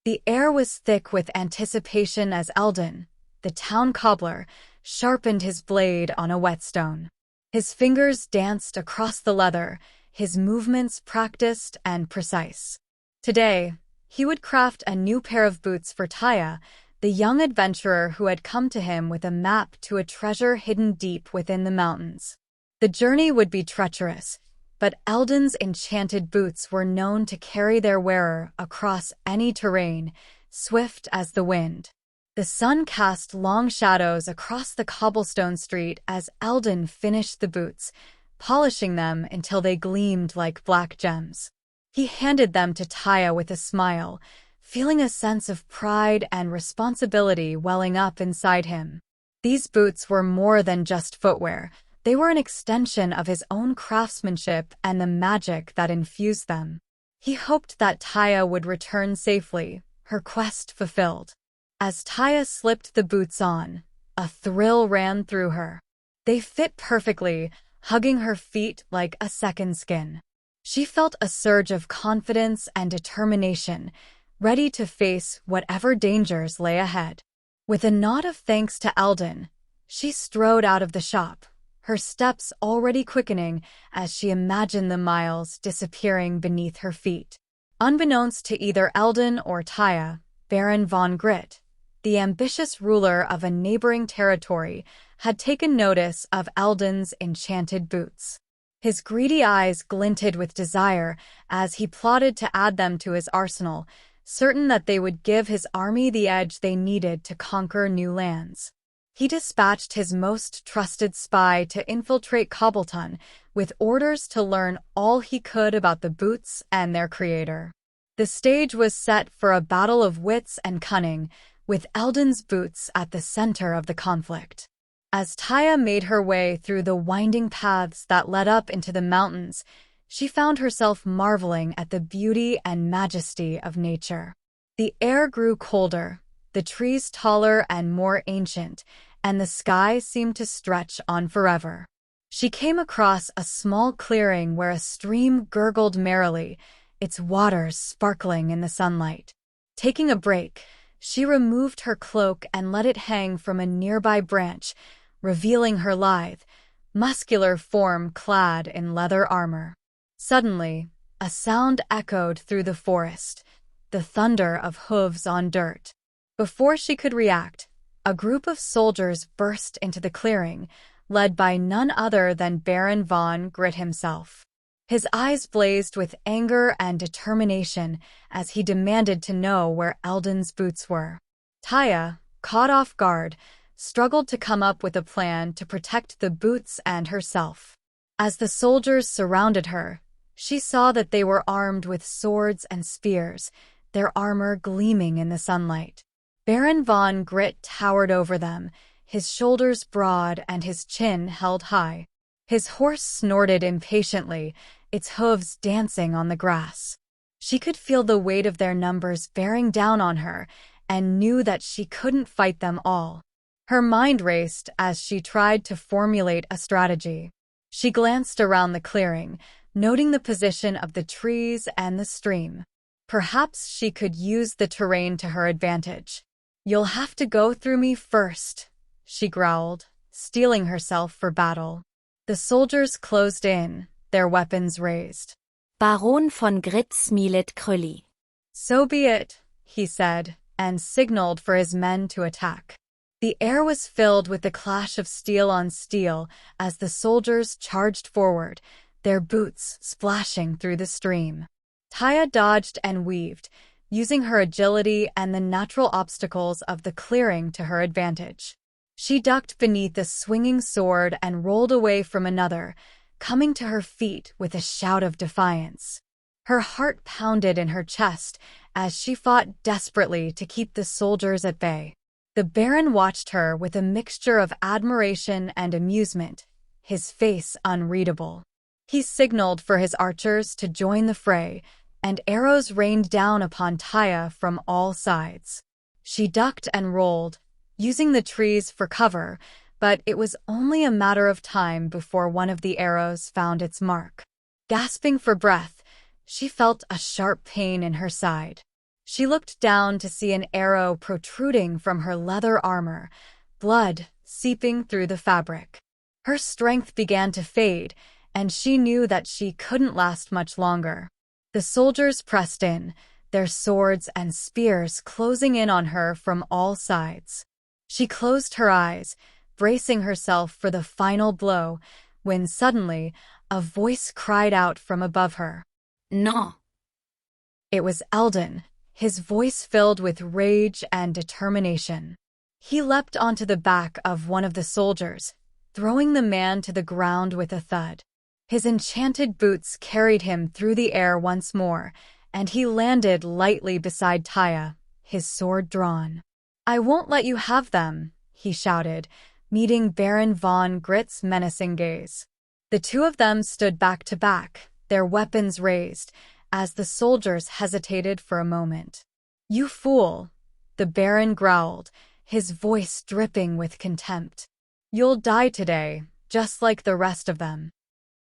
The air was thick with anticipation as Eldon, the town cobbler, sharpened his blade on a whetstone. His fingers danced across the leather, his movements practiced and precise. Today, he would craft a new pair of boots for Taya, the young adventurer who had come to him with a map to a treasure hidden deep within the mountains. The journey would be treacherous, but Eldon's enchanted boots were known to carry their wearer across any terrain, swift as the wind. The sun cast long shadows across the cobblestone street as Eldon finished the boots, polishing them until they gleamed like black gems. He handed them to Taya with a smile, feeling a sense of pride and responsibility welling up inside him. These boots were more than just footwear. They were an extension of his own craftsmanship and the magic that infused them. He hoped that Taya would return safely, her quest fulfilled. As Taya slipped the boots on, a thrill ran through her. They fit perfectly, hugging her feet like a second skin. She felt a surge of confidence and determination, ready to face whatever dangers lay ahead. With a nod of thanks to Eldon, she strode out of the shop, her steps already quickening as she imagined the miles disappearing beneath her feet. Unbeknownst to either Eldon or Taya, Baron von Grit, the ambitious ruler of a neighboring territory, had taken notice of Eldon's enchanted boots. His greedy eyes glinted with desire as he plotted to add them to his arsenal, certain that they would give his army the edge they needed to conquer new lands. He dispatched his most trusted spy to infiltrate Cobbleton, with orders to learn all he could about the boots and their creator. The stage was set for a battle of wits and cunning, with Eldon's boots at the center of the conflict. As Taya made her way through the winding paths that led up into the mountains, she found herself marveling at the beauty and majesty of nature. The air grew colder, the trees taller and more ancient, and the sky seemed to stretch on forever. She came across a small clearing where a stream gurgled merrily, its waters sparkling in the sunlight. Taking a break, she removed her cloak and let it hang from a nearby branch, revealing her lithe, muscular form clad in leather armor. Suddenly, a sound echoed through the forest, the thunder of hooves on dirt. Before she could react, a group of soldiers burst into the clearing, led by none other than Baron von Grit himself. His eyes blazed with anger and determination as he demanded to know where Eldon's boots were. Taya, caught off guard, struggled to come up with a plan to protect the boots and herself. As the soldiers surrounded her, she saw that they were armed with swords and spears, their armor gleaming in the sunlight. Baron von Grit towered over them, his shoulders broad and his chin held high. His horse snorted impatiently, its hooves dancing on the grass. She could feel the weight of their numbers bearing down on her and knew that she couldn't fight them all. Her mind raced as she tried to formulate a strategy. She glanced around the clearing, noting the position of the trees and the stream. Perhaps she could use the terrain to her advantage. "You'll have to go through me first," she growled, steeling herself for battle. The soldiers closed in, their weapons raised. Baron von Grit smilet krølli. "So be it," he said, and signaled for his men to attack. The air was filled with the clash of steel on steel as the soldiers charged forward, their boots splashing through the stream. Taya dodged and weaved, using her agility and the natural obstacles of the clearing to her advantage. She ducked beneath a swinging sword and rolled away from another, coming to her feet with a shout of defiance. Her heart pounded in her chest as she fought desperately to keep the soldiers at bay. The Baron watched her with a mixture of admiration and amusement, his face unreadable. He signaled for his archers to join the fray, and arrows rained down upon Taya from all sides. She ducked and rolled, using the trees for cover, but it was only a matter of time before one of the arrows found its mark. Gasping for breath, she felt a sharp pain in her side. She looked down to see an arrow protruding from her leather armor, blood seeping through the fabric. Her strength began to fade, and she knew that she couldn't last much longer. The soldiers pressed in, their swords and spears closing in on her from all sides. She closed her eyes, bracing herself for the final blow, when suddenly a voice cried out from above her. No. It was Eldon, his voice filled with rage and determination. He leapt onto the back of one of the soldiers, throwing the man to the ground with a thud. His enchanted boots carried him through the air once more, and he landed lightly beside Taya, his sword drawn. "I won't let you have them," he shouted, meeting Baron von Gritt's menacing gaze. The two of them stood back to back, their weapons raised, as the soldiers hesitated for a moment. "You fool," the Baron growled, his voice dripping with contempt. "You'll die today, just like the rest of them."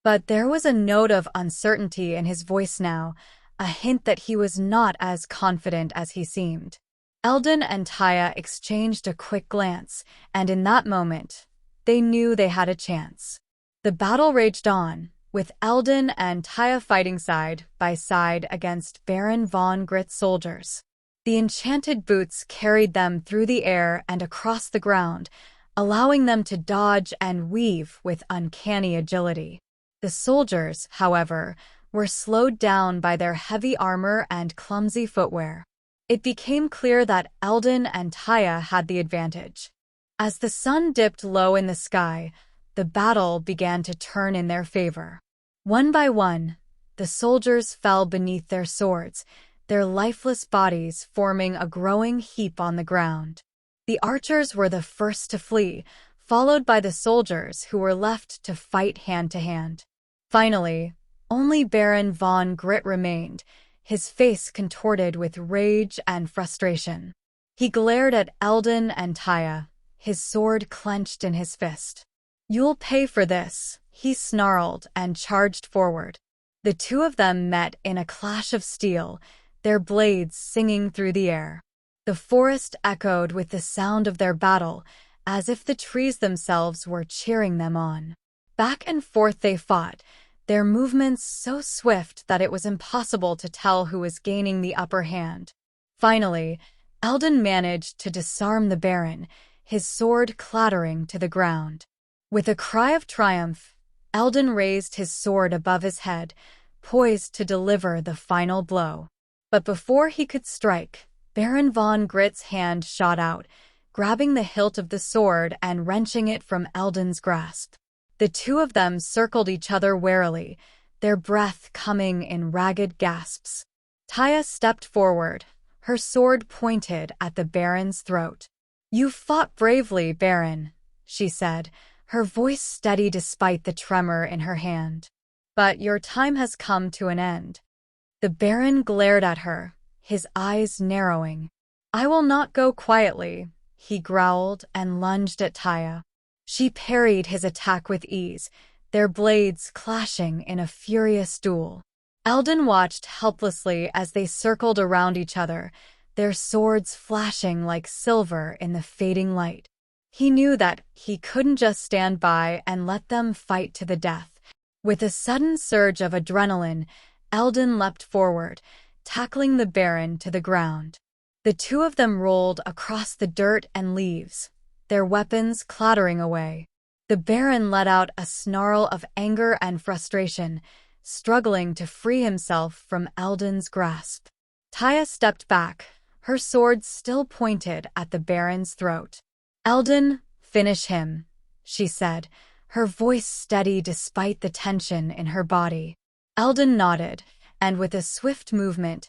But there was a note of uncertainty in his voice now, a hint that he was not as confident as he seemed. Eldon and Taya exchanged a quick glance, and in that moment, they knew they had a chance. The battle raged on, with Eldon and Taya fighting side by side against Baron von Gritt's soldiers. The enchanted boots carried them through the air and across the ground, allowing them to dodge and weave with uncanny agility. The soldiers, however, were slowed down by their heavy armor and clumsy footwear. It became clear that Eldon and Taya had the advantage. As the sun dipped low in the sky, the battle began to turn in their favor. One by one, the soldiers fell beneath their swords, their lifeless bodies forming a growing heap on the ground. The archers were the first to flee, followed by the soldiers who were left to fight hand to hand. Finally, only Baron von Gritt remained, his face contorted with rage and frustration. He glared at Eldon and Taya, his sword clenched in his fist. "You'll pay for this," he snarled and charged forward. The two of them met in a clash of steel, their blades singing through the air. The forest echoed with the sound of their battle, as if the trees themselves were cheering them on. Back and forth they fought, their movements so swift that it was impossible to tell who was gaining the upper hand. Finally, Eldon managed to disarm the Baron, his sword clattering to the ground. With a cry of triumph, Eldon raised his sword above his head, poised to deliver the final blow. But before he could strike, Baron von Gritt's hand shot out, grabbing the hilt of the sword and wrenching it from Eldon's grasp. The two of them circled each other warily, their breath coming in ragged gasps. Taya stepped forward, her sword pointed at the Baron's throat. "You fought bravely, Baron," she said, her voice steady despite the tremor in her hand. "But your time has come to an end." The Baron glared at her, his eyes narrowing. "I will not go quietly," he growled and lunged at Taya. She parried his attack with ease, their blades clashing in a furious duel. Eldon watched helplessly as they circled around each other, their swords flashing like silver in the fading light. He knew that he couldn't just stand by and let them fight to the death. With a sudden surge of adrenaline, Eldon leapt forward, tackling the Baron to the ground. The two of them rolled across the dirt and leaves, their weapons clattering away. The Baron let out a snarl of anger and frustration, struggling to free himself from Eldon's grasp. Taya stepped back, her sword still pointed at the Baron's throat. "Eldon, finish him," she said, her voice steady despite the tension in her body. Eldon nodded, and with a swift movement,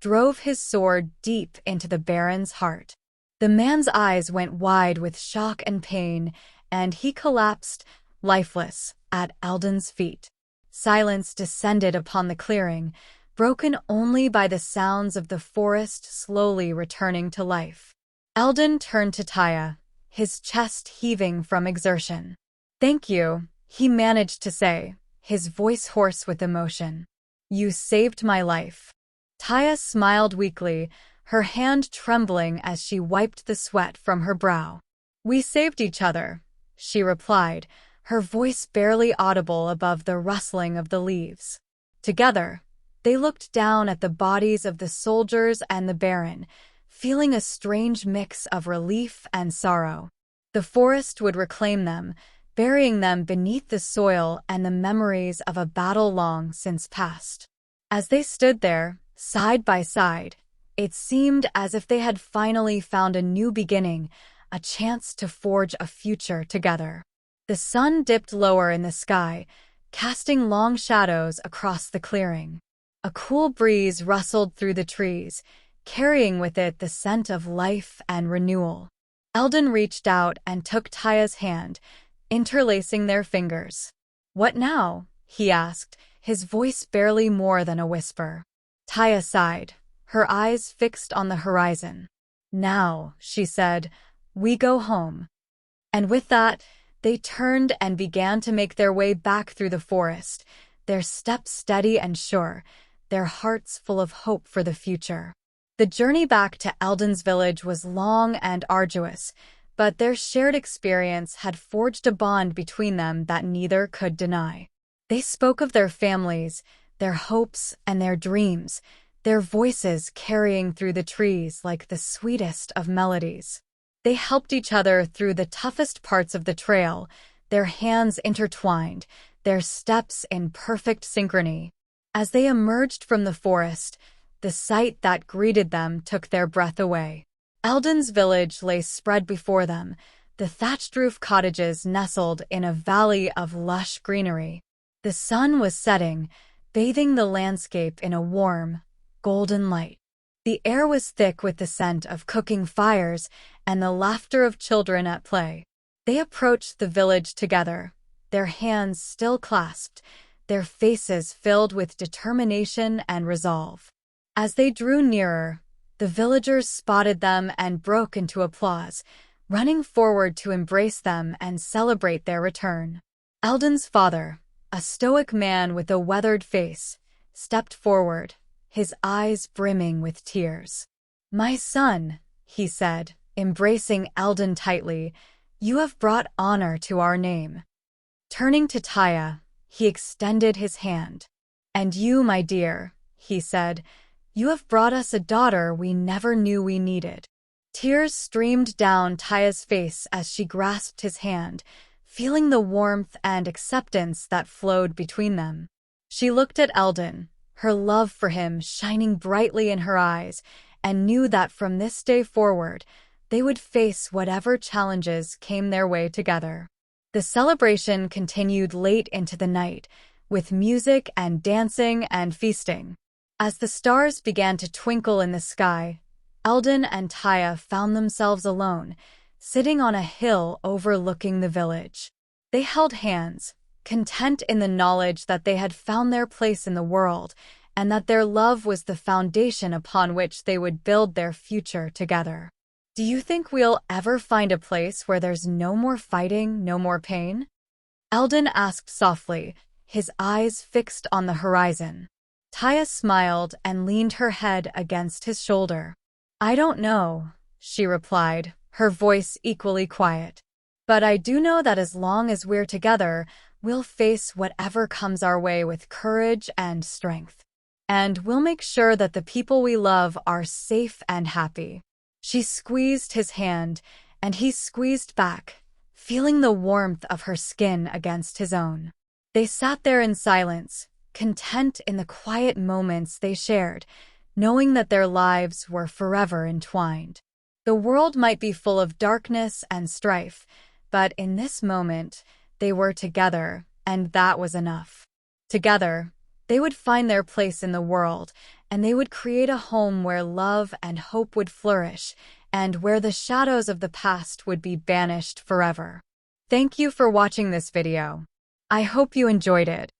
drove his sword deep into the Baron's heart. The man's eyes went wide with shock and pain, and he collapsed, lifeless, at Eldon's feet. Silence descended upon the clearing, broken only by the sounds of the forest slowly returning to life. Eldon turned to Taya, his chest heaving from exertion. "Thank you," he managed to say, his voice hoarse with emotion. "You saved my life." Taya smiled weakly, her hand trembling as she wiped the sweat from her brow. "We saved each other," she replied, her voice barely audible above the rustling of the leaves. Together, they looked down at the bodies of the soldiers and the Baron, feeling a strange mix of relief and sorrow. The forest would reclaim them, burying them beneath the soil and the memories of a battle long since past. As they stood there, side by side, it seemed as if they had finally found a new beginning, a chance to forge a future together. The sun dipped lower in the sky, casting long shadows across the clearing. A cool breeze rustled through the trees, carrying with it the scent of life and renewal. Eldon reached out and took Taya's hand, interlacing their fingers. "What now?" he asked, his voice barely more than a whisper. Taya sighed, her eyes fixed on the horizon. "Now," she said, "we go home." And with that, they turned and began to make their way back through the forest, their steps steady and sure, their hearts full of hope for the future. The journey back to Eldon's village was long and arduous, but their shared experience had forged a bond between them that neither could deny. They spoke of their families, their hopes, and their dreams, their voices carrying through the trees like the sweetest of melodies. They helped each other through the toughest parts of the trail, their hands intertwined, their steps in perfect synchrony. As they emerged from the forest, the sight that greeted them took their breath away. Eldon's village lay spread before them, the thatched-roof cottages nestled in a valley of lush greenery. The sun was setting, bathing the landscape in a warm, golden light. The air was thick with the scent of cooking fires and the laughter of children at play. They approached the village together, their hands still clasped, their faces filled with determination and resolve. As they drew nearer, the villagers spotted them and broke into applause, running forward to embrace them and celebrate their return. Eldon's father, a stoic man with a weathered face, stepped forward, his eyes brimming with tears. "My son," he said, embracing Eldon tightly, "you have brought honor to our name." Turning to Taya, he extended his hand. "And you, my dear," he said, "you have brought us a daughter we never knew we needed." Tears streamed down Taya's face as she grasped his hand, feeling the warmth and acceptance that flowed between them. She looked at Eldon, her love for him shining brightly in her eyes, and knew that from this day forward, they would face whatever challenges came their way together. The celebration continued late into the night, with music and dancing and feasting. As the stars began to twinkle in the sky, Eldon and Taya found themselves alone, sitting on a hill overlooking the village. They held hands, content in the knowledge that they had found their place in the world, and that their love was the foundation upon which they would build their future together. "Do you think we'll ever find a place where there's no more fighting, no more pain?" Eldon asked softly, his eyes fixed on the horizon. Taya smiled and leaned her head against his shoulder. "I don't know," she replied, her voice equally quiet. "But I do know that as long as we're together, we'll face whatever comes our way with courage and strength. And we'll make sure that the people we love are safe and happy." She squeezed his hand, and he squeezed back, feeling the warmth of her skin against his own. They sat there in silence, content in the quiet moments they shared, knowing that their lives were forever entwined. The world might be full of darkness and strife, but in this moment, they were together, and that was enough. Together, they would find their place in the world, and they would create a home where love and hope would flourish, and where the shadows of the past would be banished forever. Thank you for watching this video. I hope you enjoyed it.